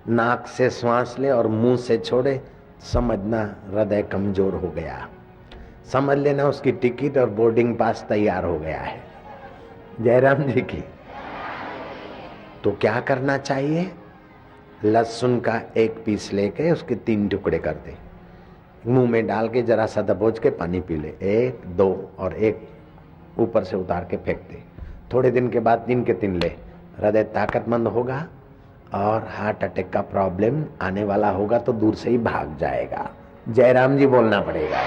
नाक से श्वास ले और मुंह से छोड़े, समझना हृदय कमजोर हो गया। समझ लेना उसकी टिकट और बोर्डिंग पास तैयार हो गया है। जयराम जी की। तो क्या करना चाहिए? लहसुन का एक पीस लेके उसके 3 टुकड़े कर दे, मुंह में डाल के जरा सा दबोच के पानी पी ले, 1 2 और 1 ऊपर से उतार के फेंक दे। थोड़े दिन के बाद 3 के 3 ले। हृदय ताकतमंद होगा और हार्ट अटैक का प्रॉब्लम आने वाला होगा तो दूर से ही भाग जाएगा। जयराम जी बोलना पड़ेगा।